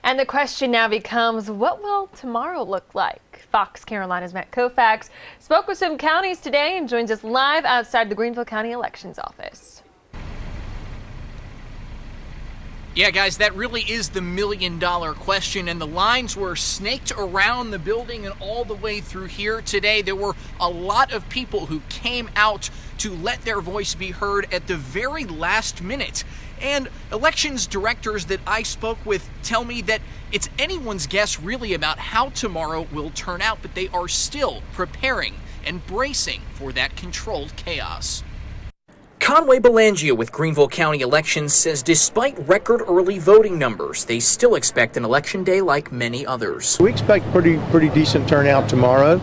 And the question now becomes, what will tomorrow look like? Fox Carolina's Matt Kaufax spoke with some counties today and joins us live outside the Greenville County Elections Office. Yeah, guys, that really is the million-dollar question, and the lines were snaked around the building and all the way through here today. There were a lot of people who came out to let their voice be heard at the very last minute. And elections directors that I spoke with tell me that it's anyone's guess really about how tomorrow will turn out, but they are still preparing and bracing for that controlled chaos. Conway Belanger with Greenville County Elections says despite record early voting numbers, they still expect an election day like many others. We expect pretty decent turnout tomorrow,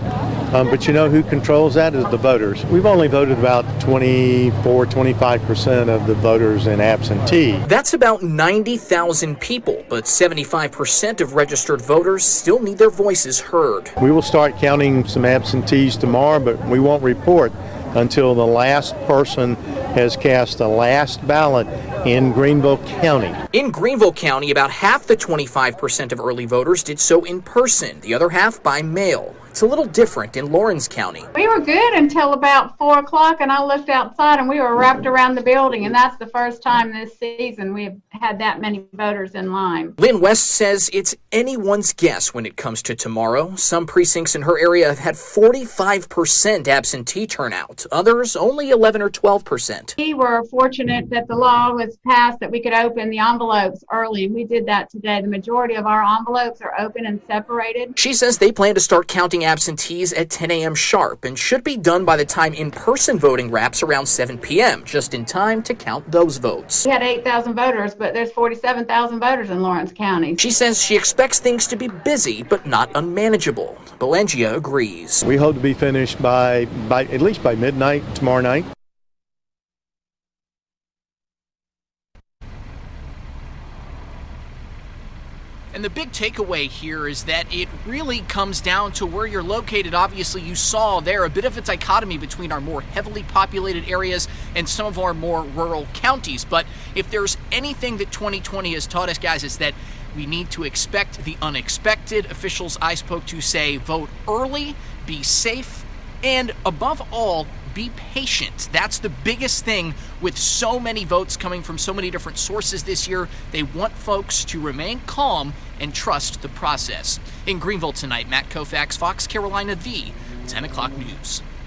but you know who controls that is the voters. We've only voted about 25% of the voters in absentee. That's about 90,000 people, but 75% of registered voters still need their voices heard. We will start counting some absentees tomorrow, but we won't report until the last person has cast the last ballot in Greenville County. In Greenville County, about half the 25% of early voters did so in person, the other half by mail. It's a little different in Lawrence County. We were good until about 4 o'clock, and I looked outside and we were wrapped around the building, and that's the first time this season we've had that many voters in line. Lynn West says it's anyone's guess when it comes to tomorrow. Some precincts in her area have had 45% absentee turnout, others only 11 or 12%. We were fortunate that the law was passed that we could open the envelopes early. We did that today. The majority of our envelopes are open and separated. She says they plan to start counting absentees at 10 a.m. sharp and should be done by the time in-person voting wraps around 7 p.m., just in time to count those votes. We had 8,000 voters, but there's 47,000 voters in Lawrence County. She says she expects things to be busy, but not unmanageable. Belanger agrees. We hope to be finished by at least by midnight tomorrow night. And the big takeaway here is that it really comes down to where you're located. Obviously, you saw there a bit of a dichotomy between our more heavily populated areas and some of our more rural counties. But if there's anything that 2020 has taught us, guys, is that we need to expect the unexpected. Officials I spoke to say vote early, be safe, and above all, be patient. That's the biggest thing with so many votes coming from so many different sources this year. They want folks to remain calm and trust the process. In Greenville tonight, Matt Kaufax, Fox Carolina, the 10 o'clock news.